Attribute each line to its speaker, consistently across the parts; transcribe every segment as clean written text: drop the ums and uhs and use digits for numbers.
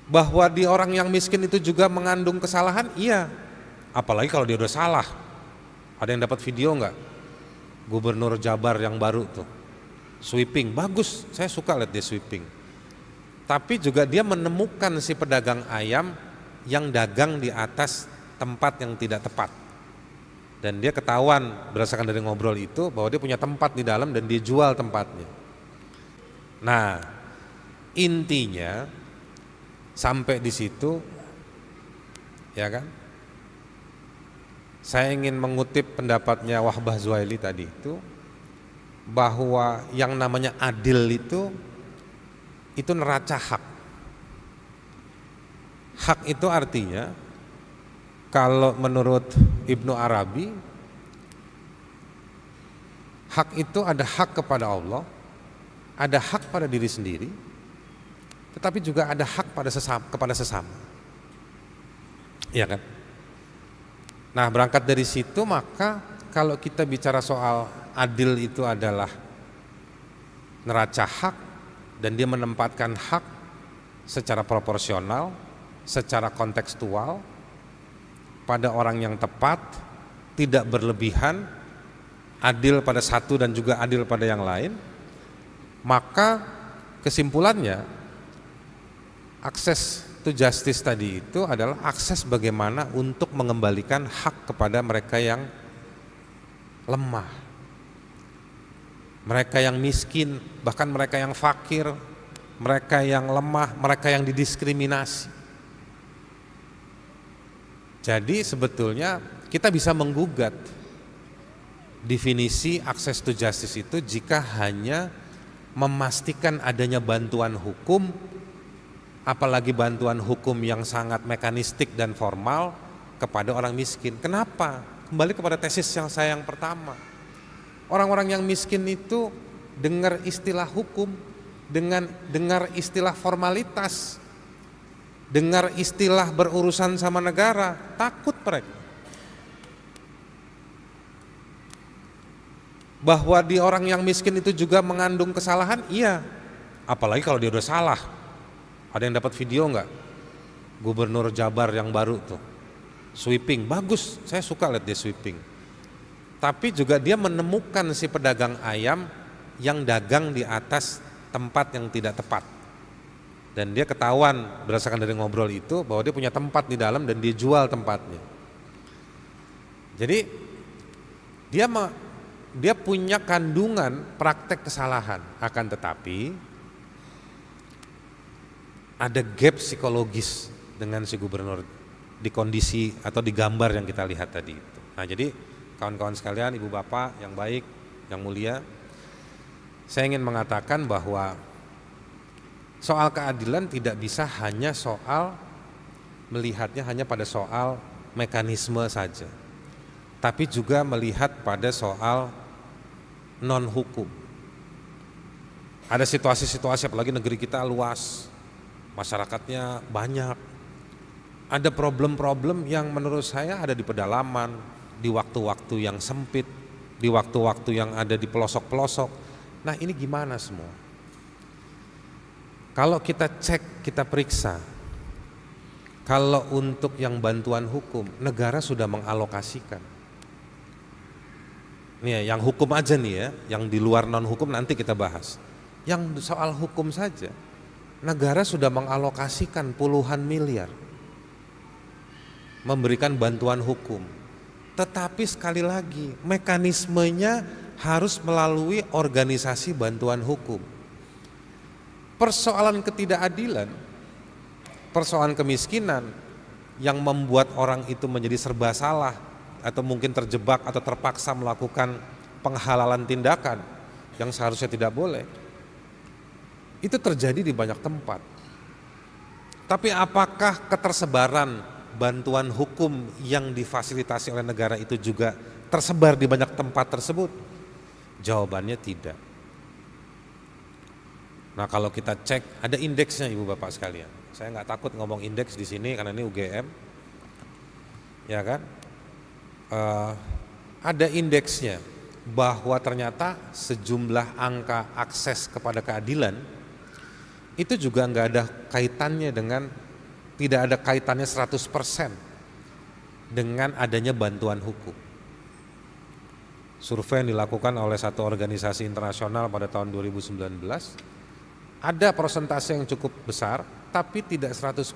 Speaker 1: Bahwa di orang yang miskin itu juga mengandung kesalahan, iya. Apalagi kalau dia udah salah. Ada yang dapat video nggak? Gubernur Jabar yang baru tuh, sweeping, bagus, saya suka lihat dia sweeping. Tapi juga dia menemukan si pedagang ayam yang dagang di atas tempat yang tidak tepat. Dan dia ketahuan berdasarkan dari ngobrol itu bahwa dia punya tempat di dalam dan dia jual tempatnya. Nah, intinya sampai di situ, ya kan? Saya ingin mengutip pendapatnya Wahbah Zuhaili tadi itu, bahwa yang namanya adil itu neraca hak. Hak itu artinya, kalau menurut Ibnu Arabi, hak itu ada hak kepada Allah, ada hak pada diri sendiri, tetapi juga ada hak kepada sesama. Iya kan? Nah, berangkat dari situ, maka kalau kita bicara soal adil itu adalah neraca hak, dan dia menempatkan hak secara proporsional, secara kontekstual pada orang yang tepat, tidak berlebihan, adil pada satu dan juga adil pada yang lain. Maka kesimpulannya, akses to justice tadi itu adalah akses bagaimana untuk mengembalikan hak kepada mereka yang lemah, mereka yang miskin, bahkan mereka yang fakir, mereka yang lemah, mereka yang didiskriminasi. Jadi sebetulnya kita bisa menggugat definisi akses to justice itu jika hanya memastikan adanya bantuan hukum, apalagi bantuan hukum yang sangat mekanistik dan formal kepada orang miskin. Kenapa? Kembali kepada tesis saya yang pertama. Orang-orang yang miskin itu dengar istilah hukum, dengar istilah formalitas, dengar istilah berurusan sama negara, takut mereka. Bahwa di orang yang miskin itu juga mengandung kesalahan, iya. Apalagi kalau dia udah salah. Ada yang dapat video nggak? Gubernur Jabar yang baru tuh, sweeping, bagus, saya suka lihat dia sweeping. Tapi juga dia menemukan si pedagang ayam yang dagang di atas tempat yang tidak tepat. Dan dia ketahuan berdasarkan dari ngobrol itu bahwa dia punya tempat di dalam dan dia jual tempatnya. Jadi dia punya kandungan praktek kesalahan, akan tetapi ada gap psikologis dengan si gubernur di kondisi atau di gambar yang kita lihat tadi itu. Nah, jadi kawan-kawan sekalian, ibu bapak yang baik, yang mulia, saya ingin mengatakan bahwa soal keadilan tidak bisa hanya soal melihatnya hanya pada soal mekanisme saja, tapi juga melihat pada soal non hukum. Ada situasi-situasi, apalagi negeri kita luas, masyarakatnya banyak, ada problem-problem yang menurut saya ada di pedalaman, di waktu-waktu yang sempit, di waktu-waktu yang ada di pelosok-pelosok. Nah, ini gimana semua? Kalau kita cek, kita periksa, kalau untuk yang bantuan hukum, negara sudah mengalokasikan. Nih, yang hukum aja nih ya, yang di luar non hukum nanti kita bahas. Yang soal hukum saja, negara sudah mengalokasikan puluhan miliar memberikan bantuan hukum. Tetapi sekali lagi, mekanismenya harus melalui organisasi bantuan hukum. Persoalan ketidakadilan, persoalan kemiskinan yang membuat orang itu menjadi serba salah atau mungkin terjebak atau terpaksa melakukan penghalalan tindakan yang seharusnya tidak boleh, itu terjadi di banyak tempat. Tapi apakah ketersebaran bantuan hukum yang difasilitasi oleh negara itu juga tersebar di banyak tempat tersebut? Jawabannya tidak. Nah, kalau kita cek, ada indeksnya ibu bapak sekalian. Saya nggak takut ngomong indeks di sini karena ini UGM, ya kan? Ada indeksnya bahwa ternyata sejumlah angka akses kepada keadilan itu juga nggak ada kaitannya dengan tidak ada kaitannya 100% dengan adanya bantuan hukum. Survei yang dilakukan oleh satu organisasi internasional pada tahun 2019, ada persentase yang cukup besar, tapi tidak 100%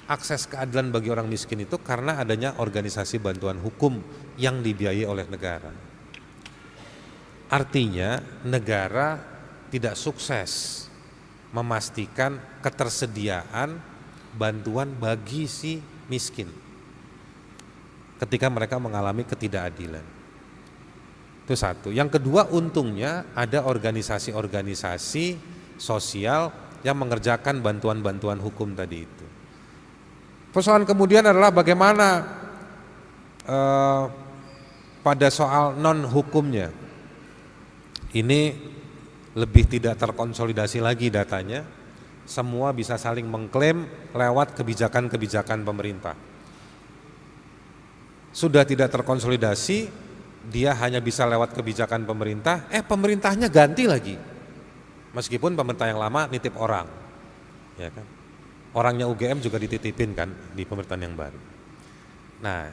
Speaker 1: akses keadilan bagi orang miskin itu karena adanya organisasi bantuan hukum yang dibiayai oleh negara. Artinya negara tidak sukses memastikan ketersediaan bantuan bagi si miskin ketika mereka mengalami ketidakadilan. Itu satu. Yang kedua, untungnya ada organisasi-organisasi sosial yang mengerjakan bantuan-bantuan hukum tadi itu. Persoalan kemudian adalah bagaimana pada soal non-hukumnya. Ini lebih tidak terkonsolidasi lagi datanya. Semua bisa saling mengklaim lewat kebijakan-kebijakan pemerintah. Sudah tidak terkonsolidasi, dia hanya bisa lewat kebijakan pemerintah, pemerintahnya ganti lagi. Meskipun pemerintah yang lama nitip orang, ya kan? Orangnya UGM juga dititipin kan di pemerintahan yang baru. Nah,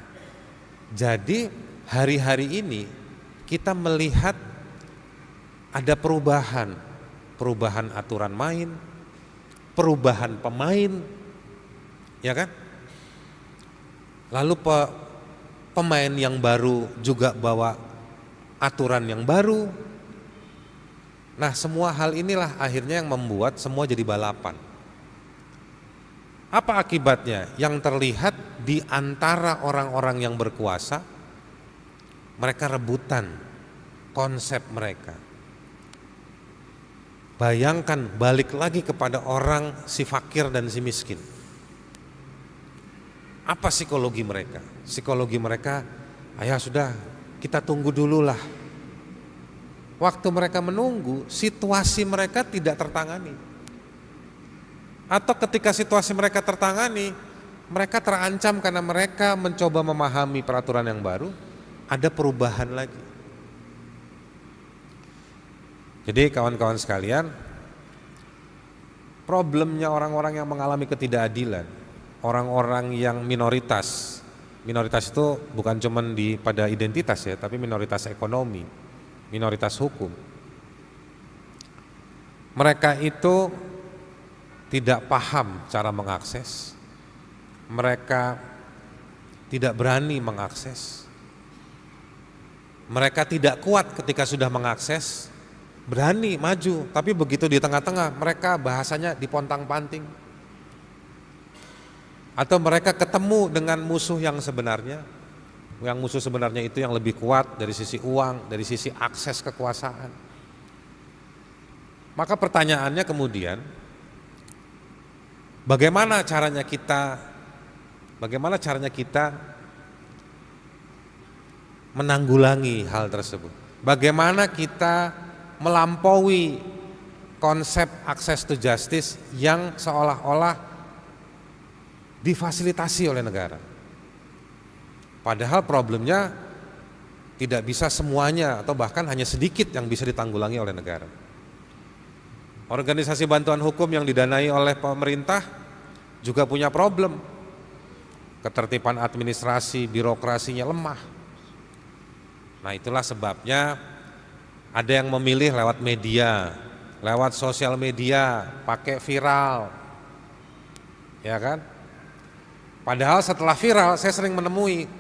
Speaker 1: jadi hari-hari ini kita melihat ada perubahan aturan main, perubahan pemain, ya kan? Lalu pemain yang baru juga bawa aturan yang baru. Nah, semua hal inilah akhirnya yang membuat semua jadi balapan. Apa akibatnya? Yang terlihat di antara orang-orang yang berkuasa, mereka rebutan konsep mereka. Bayangkan balik lagi kepada orang si fakir dan si miskin. Apa psikologi mereka? Psikologi mereka, ayah sudah kita tunggu dulu lah. Waktu mereka menunggu, situasi mereka tidak tertangani. Atau ketika situasi mereka tertangani, mereka terancam karena mereka mencoba memahami peraturan yang baru, ada perubahan lagi. Jadi kawan-kawan sekalian, problemnya orang-orang yang mengalami ketidakadilan, orang-orang yang minoritas itu bukan cuma pada identitas ya, tapi minoritas ekonomi, minoritas hukum. Mereka itu tidak paham cara mengakses, mereka tidak berani mengakses, mereka tidak kuat ketika sudah mengakses, berani maju, tapi begitu di tengah-tengah mereka bahasanya dipontang-panting. Atau mereka ketemu dengan musuh yang sebenarnya, yang musuh sebenarnya itu yang lebih kuat dari sisi uang, dari sisi akses kekuasaan. Maka pertanyaannya kemudian, bagaimana caranya kita menanggulangi hal tersebut? Bagaimana kita melampaui konsep access to justice yang seolah-olah difasilitasi oleh negara. Padahal problemnya tidak bisa semuanya atau bahkan hanya sedikit yang bisa ditanggulangi oleh negara. Organisasi bantuan hukum yang didanai oleh pemerintah juga punya problem. Ketertiban administrasi, birokrasinya lemah. Nah, itulah sebabnya ada yang memilih lewat media, lewat sosial media, pakai viral. Ya kan? Padahal setelah viral saya sering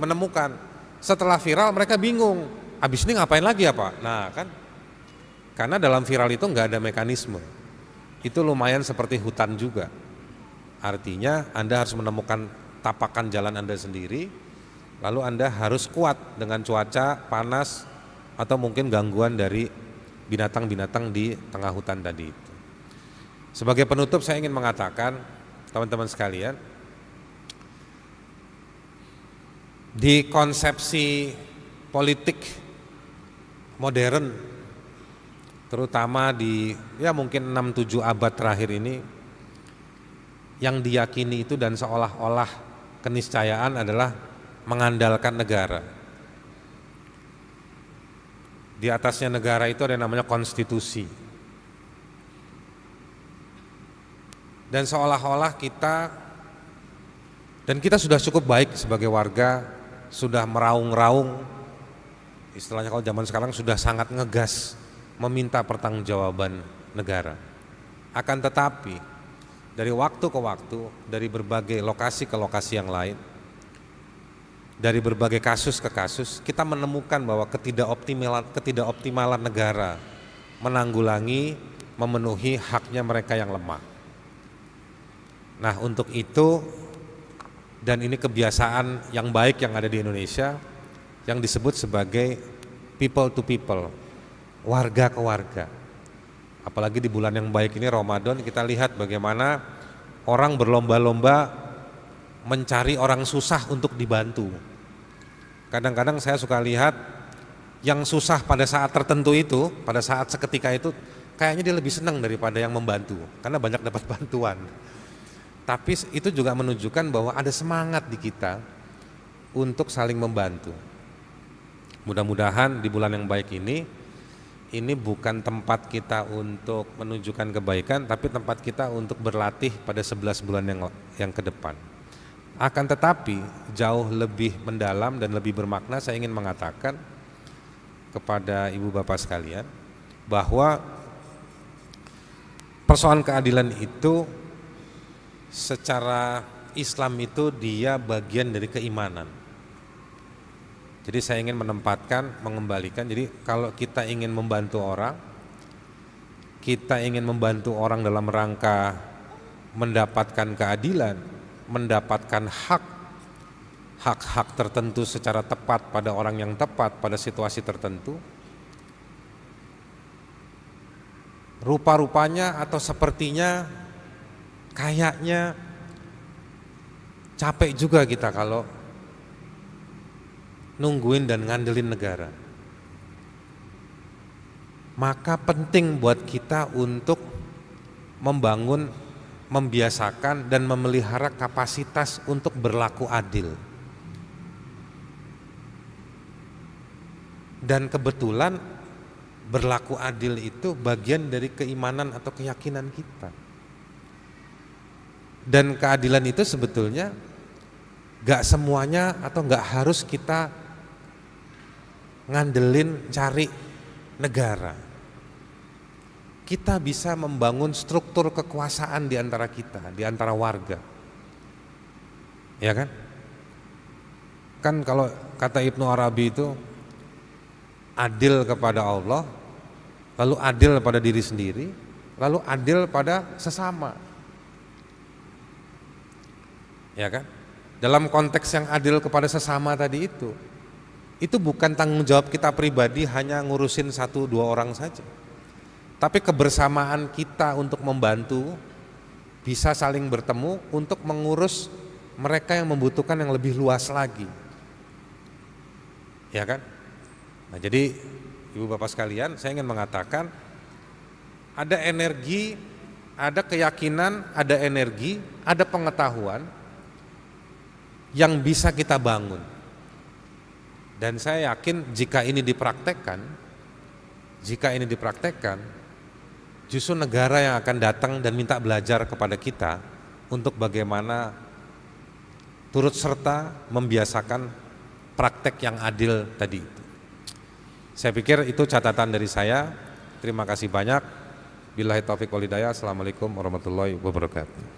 Speaker 1: menemukan setelah viral mereka bingung, abis ini ngapain lagi ya Pak? Nah kan, karena dalam viral itu nggak ada mekanisme, itu lumayan seperti hutan juga. Artinya Anda harus menemukan tapakan jalan Anda sendiri, lalu Anda harus kuat dengan cuaca panas atau mungkin gangguan dari binatang-binatang di tengah hutan tadi itu. Sebagai penutup saya ingin mengatakan, teman-teman sekalian, di konsepsi politik modern, terutama di mungkin 6-7 abad terakhir ini, yang diyakini itu dan seolah-olah keniscayaan adalah mengandalkan negara. Di atasnya negara itu ada yang namanya konstitusi. Dan seolah-olah kita Dan kita sudah cukup baik sebagai warga, sudah meraung-raung, istilahnya kalau zaman sekarang sudah sangat ngegas meminta pertanggungjawaban negara. Akan tetapi dari waktu ke waktu, dari berbagai lokasi ke lokasi yang lain, dari berbagai kasus ke kasus, kita menemukan bahwa ketidakoptimalan negara menanggulangi, memenuhi haknya mereka yang lemah. Nah, untuk itu, dan ini kebiasaan yang baik yang ada di Indonesia, yang disebut sebagai people to people, warga ke warga. Apalagi di bulan yang baik ini, Ramadan, kita lihat bagaimana orang berlomba-lomba mencari orang susah untuk dibantu. Kadang-kadang saya suka lihat yang susah pada saat tertentu itu, pada saat seketika itu, kayaknya dia lebih senang daripada yang membantu, karena banyak dapat bantuan. Tapi itu juga menunjukkan bahwa ada semangat di kita untuk saling membantu. Mudah-mudahan di bulan yang baik ini bukan tempat kita untuk menunjukkan kebaikan, tapi tempat kita untuk berlatih pada 11 bulan yang ke depan. Akan tetapi jauh lebih mendalam dan lebih bermakna, saya ingin mengatakan kepada ibu bapak sekalian bahwa persoalan keadilan itu secara Islam itu dia bagian dari keimanan. Jadi saya ingin menempatkan, mengembalikan, jadi kalau kita ingin membantu orang, kita ingin membantu orang dalam rangka mendapatkan keadilan, mendapatkan hak-hak tertentu secara tepat pada orang yang tepat pada situasi tertentu, rupa-rupanya atau sepertinya kayaknya capek juga kita kalau nungguin dan ngandelin negara. Maka penting buat kita untuk membangun, membiasakan dan memelihara kapasitas untuk berlaku adil. Dan kebetulan berlaku adil itu bagian dari keimanan atau keyakinan kita. Dan keadilan itu sebetulnya gak semuanya atau gak harus kita ngandelin cari negara. Kita bisa membangun struktur kekuasaan di antara kita, di antara warga. Ya kan? Kan kalau kata Ibnu Arabi itu adil kepada Allah, lalu adil pada diri sendiri, lalu adil pada sesama. Ya kan? Dalam konteks yang adil kepada sesama tadi itu bukan tanggung jawab kita pribadi hanya ngurusin 1-2 orang saja, tapi kebersamaan kita untuk membantu, bisa saling bertemu untuk mengurus mereka yang membutuhkan yang lebih luas lagi. Ya kan? Nah, jadi ibu bapak sekalian, saya ingin mengatakan ada energi, ada keyakinan, ada energi, ada pengetahuan yang bisa kita bangun. Dan saya yakin jika ini dipraktekkan, justru negara yang akan datang dan minta belajar kepada kita untuk bagaimana turut serta membiasakan praktek yang adil tadi itu. Saya pikir itu catatan dari saya. Terima kasih banyak. Billahi taufiq wal hidayah. Assalamualaikum warahmatullahi wabarakatuh.